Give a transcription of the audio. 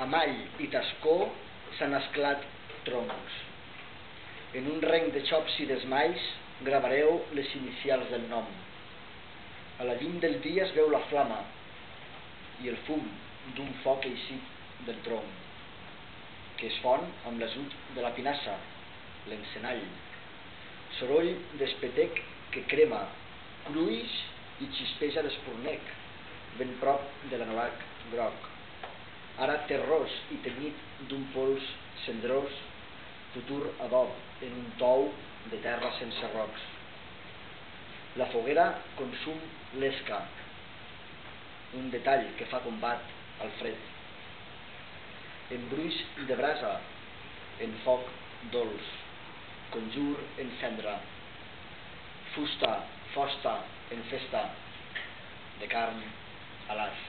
Amb all i tascó s'han esclat troncs. En un renc de xops i d'esmalls gravareu les inicials del nom. A la llum del dia es veu la flama i el fum d'un foc eixit del tronc, que es fon amb l'azut de la pinassa, l'encenall. Soroll d'espetec que crema, cruix i xispeja d'espurnec, ben prop de l'anorac groc. Ara terrós i tenyit d'un pols cendrós, futur adob en un tou de terra sense rocs. La foguera consum l'esca, un detall que fa combat al fred. En bruix de brasa, en foc dolç, conjur en cendra, fusta, fosta en festa, de carn a l'as.